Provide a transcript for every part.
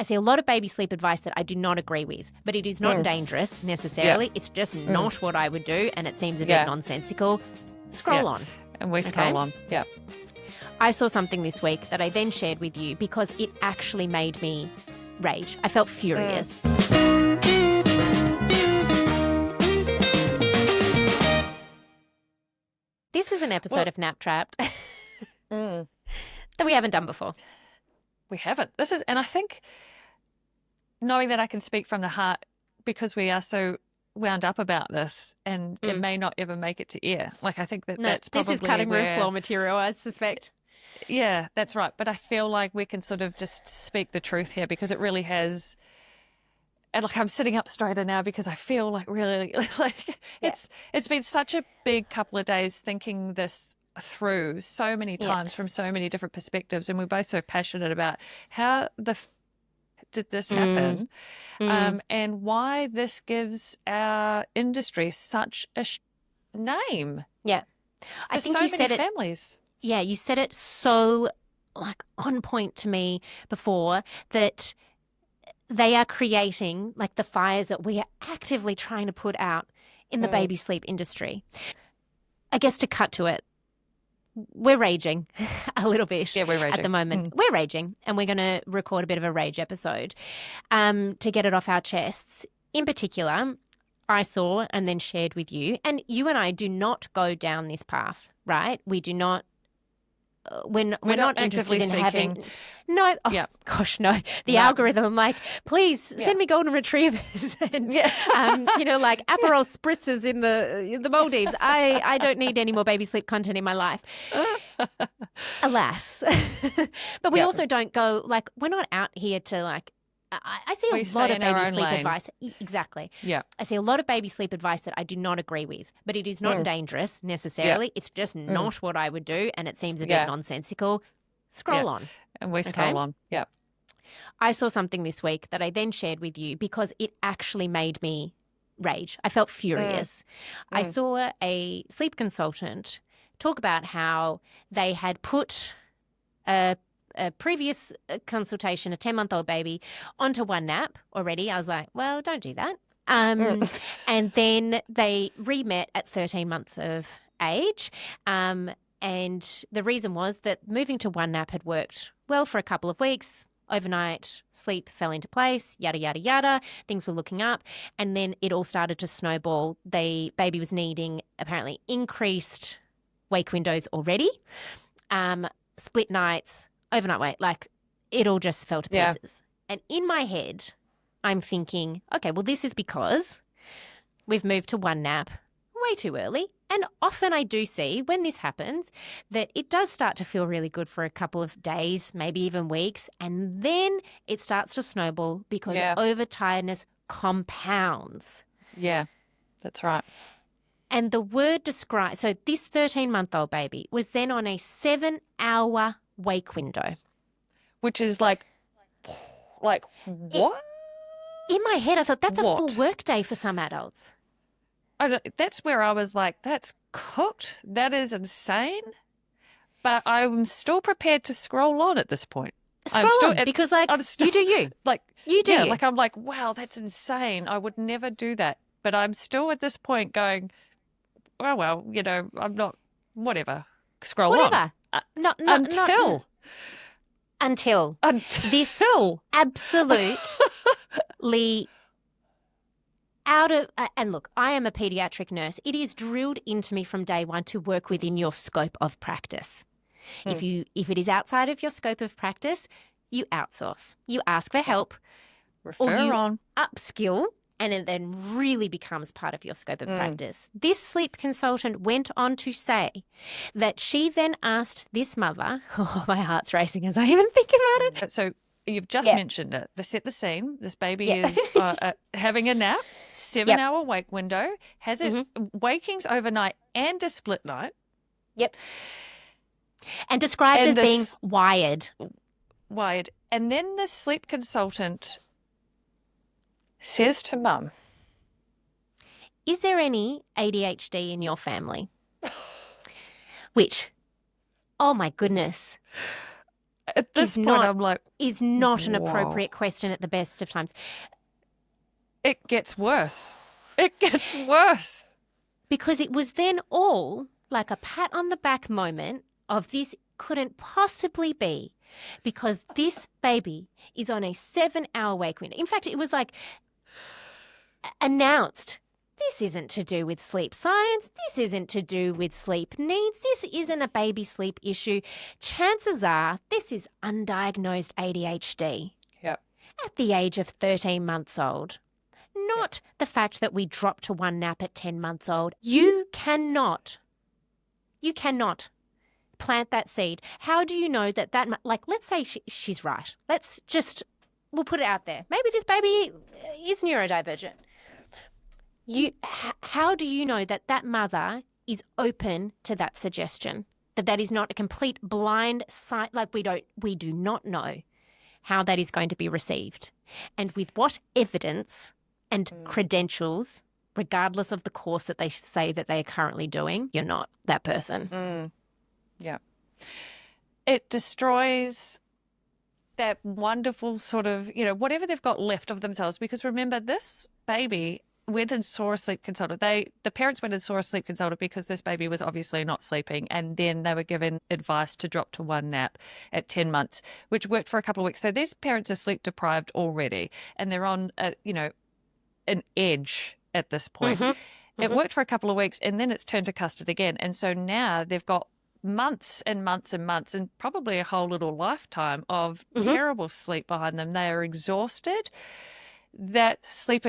I see a lot of baby sleep advice that I do not agree with, but it is not dangerous necessarily. Yeah. It's just not what I would do, and it seems a bit nonsensical. Scroll on. And we scroll on. Yeah. I saw something this week that I then shared with you because it actually made me rage. I felt furious. This is an episode of Nap Trapped that we haven't done before. We haven't. And I think knowing that I can speak from the heart because we are so wound up about this and it may not ever make it to air. Like, I think that's probably this is cutting room floor material, I suspect. Yeah, that's right. But I feel like we can sort of just speak the truth here because it really has. And like, I'm sitting up straighter now because I feel like really like it's been such a big couple of days thinking this through so many times from so many different perspectives, and we're both so passionate about how did this happen, and why this gives our industry such a name. Yeah, I think so you many said families. Yeah, you said it so like on point to me before that they are creating like the fires that we are actively trying to put out in the baby sleep industry. I guess to cut to it, we're raging a little bit at the moment. We're raging, and we're going to record a bit of a rage episode to get it off our chests. In particular, I saw and then shared with you, and you and I do not go down this path, right? We do not. We're not interested in having. No, gosh, no. The algorithm, I'm like, please send me golden retrievers and like Aperol spritzers in the Maldives. I don't need any more baby sleep content in my life. Alas, but we also don't go like we're not out here to like. I see a lot of baby sleep advice. Exactly. Yeah. I see a lot of baby sleep advice that I do not agree with, but it is not dangerous necessarily. Yeah. It's just not what I would do, and it seems a bit nonsensical. Scroll on. And we scroll on. Yeah. I saw something this week that I then shared with you because it actually made me rage. I felt furious. I saw a sleep consultant talk about how they had put a previous consultation, a 10-month-old baby, onto one nap already. I was like, well, don't do that. And then they re-met at 13 months of age. And the reason was that moving to one nap had worked well for a couple of weeks. Overnight sleep fell into place, yada, yada, yada. Things were looking up. And then it all started to snowball. The baby was needing apparently increased wake windows already, split nights, overnight wait, like it all just fell to pieces. And in my head, I'm thinking, okay, well, this is because we've moved to one nap way too early. And often I do see when this happens that it does start to feel really good for a couple of days, maybe even weeks. And then it starts to snowball because overtiredness compounds. Yeah, that's right. And the word describes, so this 13-month-old baby was then on a 7-hour wake window. Which is like what? In my head, I thought that's a full work day for some adults. That's where I was like, that's cooked. That is insane. But I'm still prepared to scroll on at this point. Because you do you. Like, you do. Yeah, like I'm like, wow, that's insane. I would never do that. But I'm still at this point going, oh, well, I'm not, whatever. Scroll on. Until this absolutely out of and look, I am a pediatric nurse. It is drilled into me from day one to work within your scope of practice. If it is outside of your scope of practice, you outsource. You ask for help, refer or you on, upskill. And it then really becomes part of your scope of practice. This sleep consultant went on to say that she then asked this mother, my heart's racing as I even think about it. So you've just mentioned it. To set the scene, this baby is having a nap, 7-hour wake window, has it wakings overnight and a split night. Yep. And described as being wired. Wired. And then the sleep consultant says to Mum, is there any ADHD in your family? Which, oh my goodness. At this point, I'm like, is not an whoa. appropriate question at the best of times. It gets worse. It gets worse. Because it was then all like a pat on the back moment of this couldn't possibly be, because this baby is on a 7-hour wake window. In fact, it was like announced, this isn't to do with sleep science. This isn't to do with sleep needs. This isn't a baby sleep issue. Chances are this is undiagnosed ADHD Yep. at the age of 13 months old. Not the fact that we drop to one nap at 10 months old. You cannot plant that seed. How do you know that like, let's say she's right. We'll put it out there. Maybe this baby is neurodivergent. How do you know that mother is open to that suggestion? That is not a complete blind sight. Like, we do not know how that is going to be received. And with what evidence and credentials, regardless of the course that they say that they are currently doing, you're not that person. Yeah. It destroys that wonderful sort of, whatever they've got left of themselves. Because remember, this baby went and saw a sleep consultant. The parents went and saw a sleep consultant because this baby was obviously not sleeping, and then they were given advice to drop to one nap at 10 months, which worked for a couple of weeks. So these parents are sleep deprived already, and they're on, an edge at this point. It worked for a couple of weeks, and then it's turned to custard again. And so now they've got months and months and months, and probably a whole little lifetime of terrible sleep behind them. They are exhausted. That sleep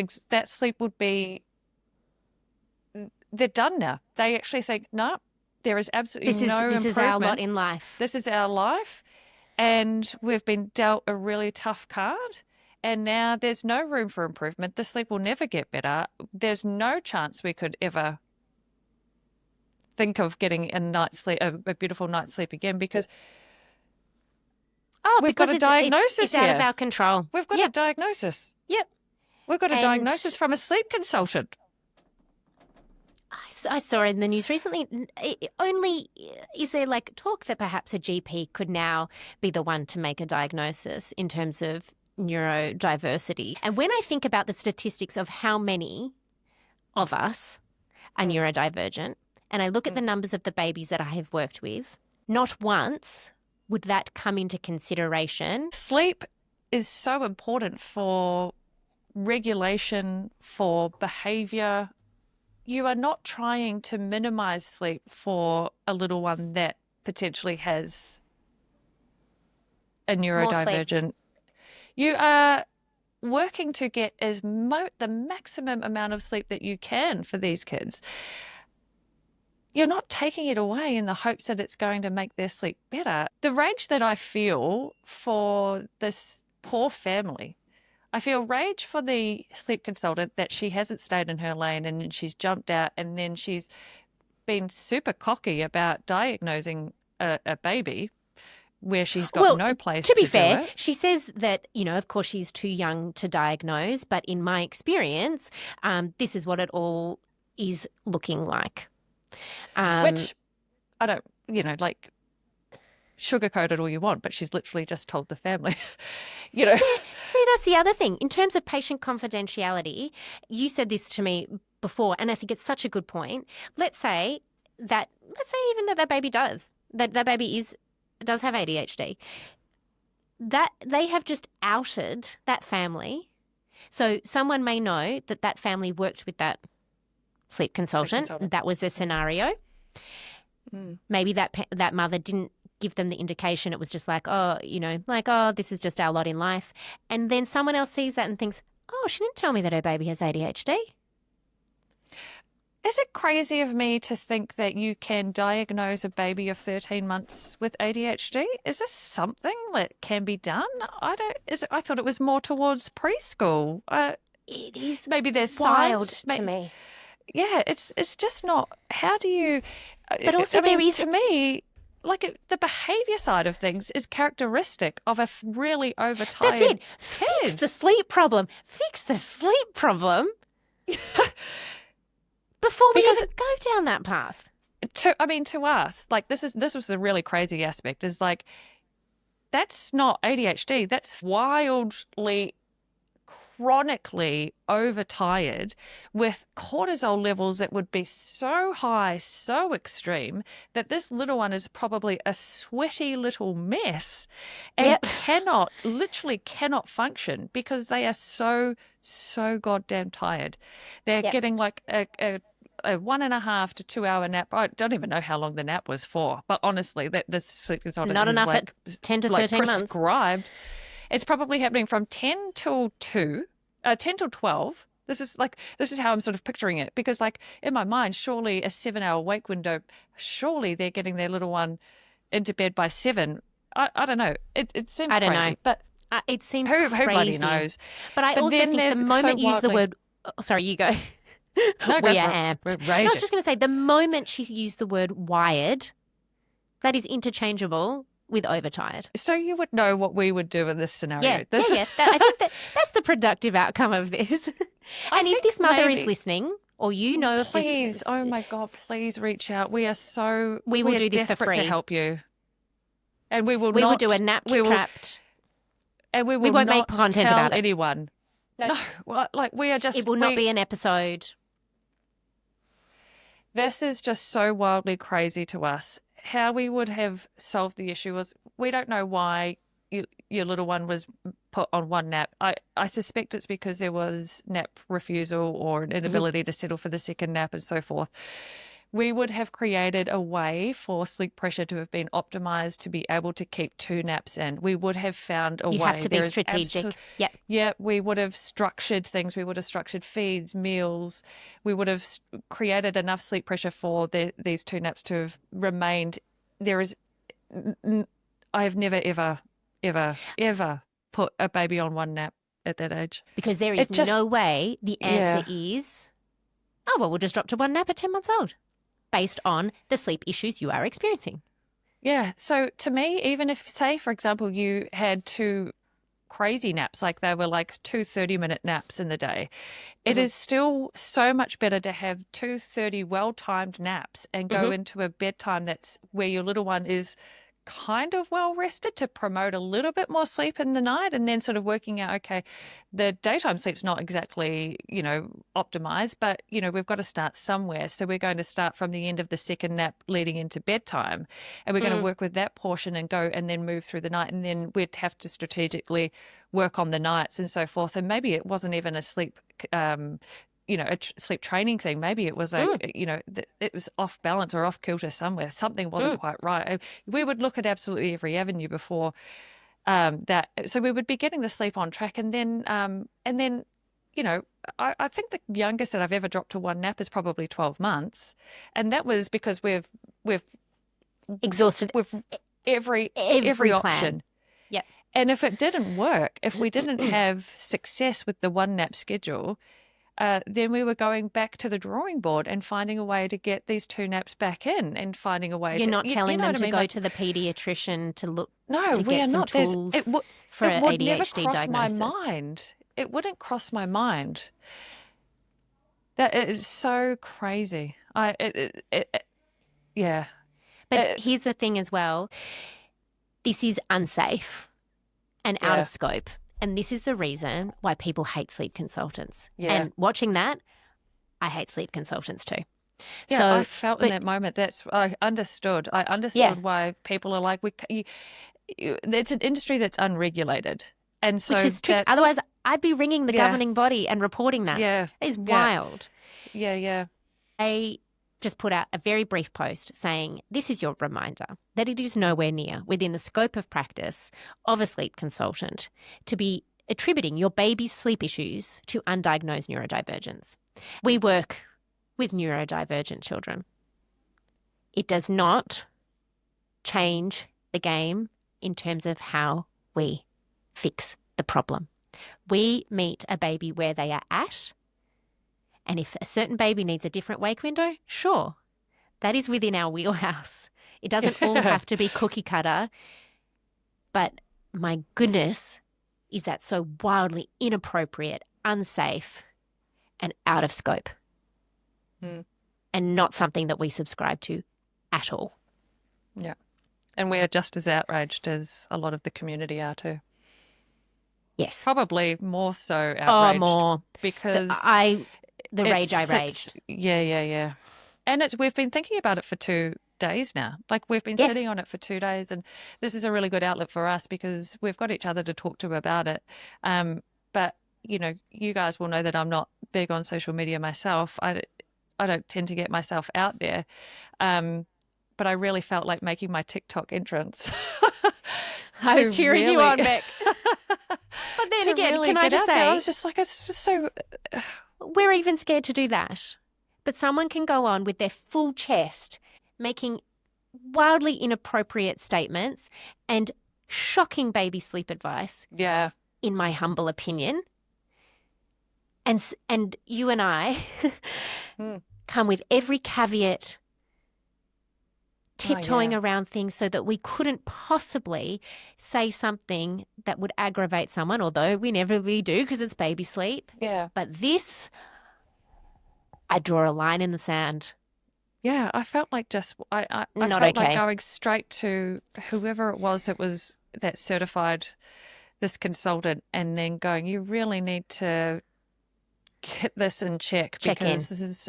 would be, they're done now. They actually think, no, there is absolutely no improvement. This is our lot in life. This is our life, and we've been dealt a really tough card, and now there's no room for improvement. The sleep will never get better. There's no chance we could ever think of getting a beautiful night's sleep again, because we've got a diagnosis it's out of our control. We've got a diagnosis. Yep. We've got a diagnosis from a sleep consultant. I saw in the news recently, is there like talk that perhaps a GP could now be the one to make a diagnosis in terms of neurodiversity? And when I think about the statistics of how many of us are neurodivergent, and I look at the numbers of the babies that I have worked with, not once would that come into consideration. Sleep is so important for regulation, for behaviour. You are not trying to minimise sleep for a little one that potentially has a neurodivergent. You are working to get the maximum amount of sleep that you can for these kids. You're not taking it away in the hopes that it's going to make their sleep better. The rage that I feel for this poor family, I feel rage for the sleep consultant that she hasn't stayed in her lane and she's jumped out, and then she's been super cocky about diagnosing a baby where she's got no place to be do fair, it. she says that, of course she's too young to diagnose, but in my experience, this is what it all is looking like. Which I don't, sugarcoat it all you want, but she's literally just told the family, See, that's the other thing. In terms of patient confidentiality, you said this to me before, and I think it's such a good point. Let's say even that baby does have ADHD. That they have just outed that family. So someone may know that family worked with that sleep consultant. That was the scenario. Maybe that mother didn't give them the indication. It was just like, this is just our lot in life. And then someone else sees that and thinks, oh, she didn't tell me that her baby has ADHD. Is it crazy of me to think that you can diagnose a baby of 13 months with ADHD? Is this something that can be done? I thought it was more towards preschool. It is. Maybe there's wild science to me. Yeah, it's just not. How do you? But also, there is, to me, the behaviour side of things is characteristic of a really overtired. That's it. kid. Fix the sleep problem. Before we even go down that path. To us, this was the really crazy aspect. Is that's not ADHD. That's wildly, chronically overtired with cortisol levels that would be so high, so extreme that this little one is probably a sweaty little mess and literally cannot function because they are so goddamn tired. They're getting like a 1.5 to 2 hour nap. I don't even know how long the nap was for, but honestly, that the sleep consultant Not is enough like, at 10 to 13 months. Prescribed. It's probably happening from 10 till 10 till 12. This is how I'm sort of picturing it, because like in my mind, surely a 7-hour wake window, surely they're getting their little one into bed by 7. I don't know. It seems I don't crazy, know. But it seems who crazy. bloody knows? But I also think the moment you use the word, sorry, you go. No, we are amped. We're No, I raging. was just going to say, the moment she used the word wired, that is interchangeable with overtired. So you would know what we would do in this scenario. Yeah. I think that's the productive outcome of this. And if this mother is listening, or you know if please, oh my God, please reach out. We will do this for free to help you. And we will do a napped, trapped. And we won't make content tell about it. anyone. No, well, like we are just. It will not be an episode. This is just so wildly crazy to us. How we would have solved the issue was, we don't know why your little one was put on one nap. I suspect it's because there was nap refusal or an inability to settle for the second nap and so forth. We would have created a way for sleep pressure to have been optimized to be able to keep 2 naps in. We would have found a way. You have to be strategic. Yeah, we would have structured things. We would have structured feeds, meals. We would have created enough sleep pressure for these 2 naps to have remained. I have never, ever put a baby on one nap at that age. Because there is no way the answer is, oh, well, we'll just drop to one nap at 10 months old, based on the sleep issues you are experiencing. Yeah. So to me, even if, say, for example, you had 2 crazy naps, like they were like 2 30-minute naps in the day, it is still so much better to have 2 well-timed naps and go into a bedtime that's where your little one is kind of well rested to promote a little bit more sleep in the night, and then sort of working out, okay, the daytime sleep's not exactly, optimized, but, we've got to start somewhere. So we're going to start from the end of the second nap leading into bedtime, and we're going to work with that portion and go and then move through the night. And then we'd have to strategically work on the nights and so forth. And maybe it wasn't even a sleep a sleep training thing. Maybe it was it was off balance or off kilter somewhere. Something wasn't quite right. We would look at absolutely every avenue before that. So we would be getting the sleep on track, and then I think the youngest that I've ever dropped to one nap is probably 12 months, and that was because we've exhausted with every option. Yeah. And if it didn't work, if we didn't have success with the one nap schedule, then we were going back to the drawing board and finding a way to get these 2 naps back in, and finding a way. You're not telling them to go to the pediatrician to look. No, to we get are some not. Tools for it an would ADHD never cross diagnosis. my mind. It wouldn't cross my mind. That is so crazy. Yeah. But here's the thing as well. This is unsafe and out of scope. And this is the reason why people hate sleep consultants. Yeah. And watching that, I hate sleep consultants too. Yeah, so, I felt in that moment. I understood. I understood why people are like, it's an industry that's unregulated. And so which is true. Otherwise, I'd be ringing the governing body and reporting that. Yeah. It is wild. Yeah. They just put out a very brief post saying, this is your reminder that it is nowhere near within the scope of practice of a sleep consultant to be attributing your baby's sleep issues to undiagnosed neurodivergence. We work with neurodivergent children. It does not change the game in terms of how we fix the problem. We meet a baby where they are at. And if a certain baby needs a different wake window, sure, that is within our wheelhouse. It doesn't all have to be cookie cutter. But my goodness, is that so wildly inappropriate, unsafe, and out of scope. And not something that we subscribe to at all. Yeah. And we're just as outraged as a lot of the community are too. Yes. Probably more so outraged. More. Because the rage I raged. Yeah. And we've been thinking about it for 2 days now. Like we've been sitting on it for 2 days, and this is a really good outlet for us because we've got each other to talk to about it. But you guys will know that I'm not big on social media myself. I don't tend to get myself out there. But I really felt like making my TikTok entrance. I was cheering you on, Beck. But then again, really can I just say, I was just like, it's just so. We're even scared to do that. But someone can go on with their full chest, making wildly inappropriate statements and shocking baby sleep advice. Yeah. In my humble opinion. And you and I come with every caveat, tiptoeing around things so that we couldn't possibly say something that would aggravate someone, although we never really do because it's baby sleep. Yeah. But this, I draw a line in the sand. Yeah, I felt like I Not felt okay. like going straight to whoever it was that certified this consultant and then going, you really need to get this in check because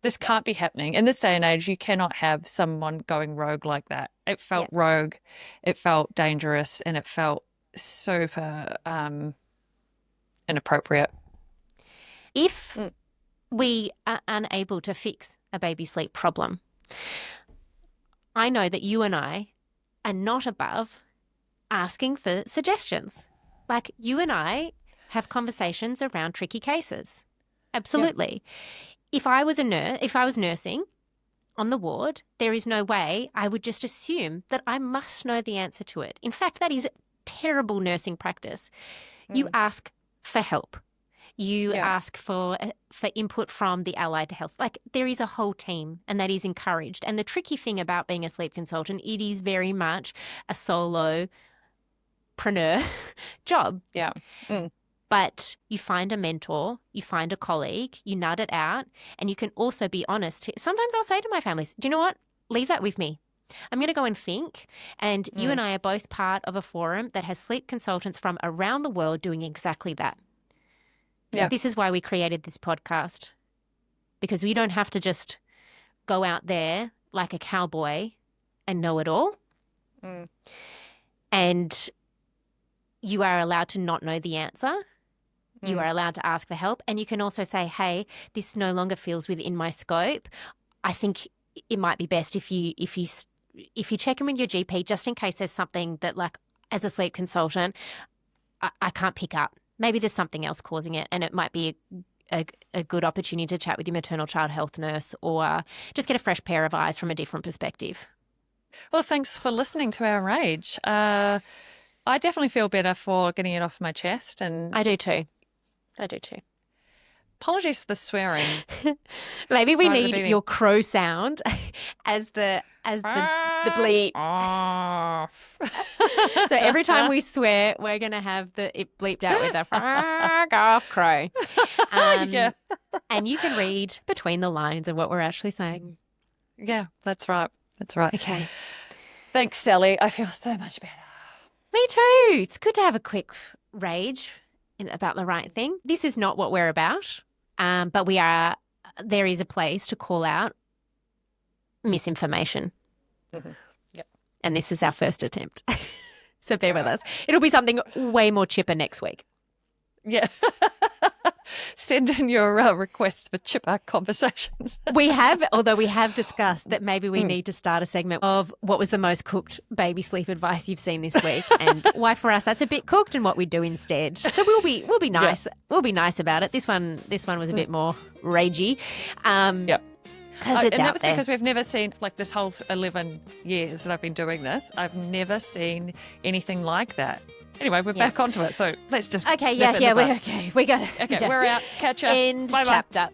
this can't be happening. In this day and age, you cannot have someone going rogue like that. It felt rogue, it felt dangerous, and it felt super inappropriate. If we are unable to fix a baby sleep problem, I know that you and I are not above asking for suggestions. Like you and I have conversations around tricky cases. Absolutely. If I was nursing on the ward, there is no way I would just assume that I must know the answer to it. In fact, that is terrible nursing practice. You ask for help. You ask for input from the allied health. Like there is a whole team, and that is encouraged. And the tricky thing about being a sleep consultant, it is very much a solopreneur job. Yeah. But you find a mentor, you find a colleague, you nut it out, and you can also be honest. Sometimes I'll say to my families, do you know what? Leave that with me. I'm going to go and think. And you and I are both part of a forum that has sleep consultants from around the world doing exactly that. Yeah. This is why we created this podcast, because we don't have to just go out there like a cowboy and know it all. And you are allowed to not know the answer. You are allowed to ask for help. And you can also say, hey, this no longer feels within my scope. I think it might be best if you check in with your GP just in case there's something that, like, as a sleep consultant, I can't pick up. Maybe there's something else causing it, and it might be a good opportunity to chat with your maternal child health nurse or just get a fresh pair of eyes from a different perspective. Well, thanks for listening to our rage. I definitely feel better for getting it off my chest. And I do too. Apologies for the swearing. Maybe we need your crow sound as the bleep. So every time we swear, we're going to have it bleeped out with a fuck off crow. And you can read between the lines of what we're actually saying. Yeah, that's right. Okay. Thanks, Sally. I feel so much better. Me too. It's good to have a quick rage about the right thing. This is not what we're about, but there is a place to call out misinformation. Yep. And this is our first attempt. So bear with us. It'll be something way more chipper next week. Yeah. Send in your requests for chipper conversations. Although we have discussed that maybe we need to start a segment of what was the most cooked baby sleep advice you've seen this week, and why for us that's a bit cooked and what we do instead. So we'll be nice. Yeah. We'll be nice about it. This one was a bit more ragey. Yeah. And that was because we've never seen, like, this whole 11 years that I've been doing this, I've never seen anything like that. Anyway, we're back onto it, so let's just... Okay, we're okay. We got it. Okay, we're out. Catch up. End Bye-bye. chapter.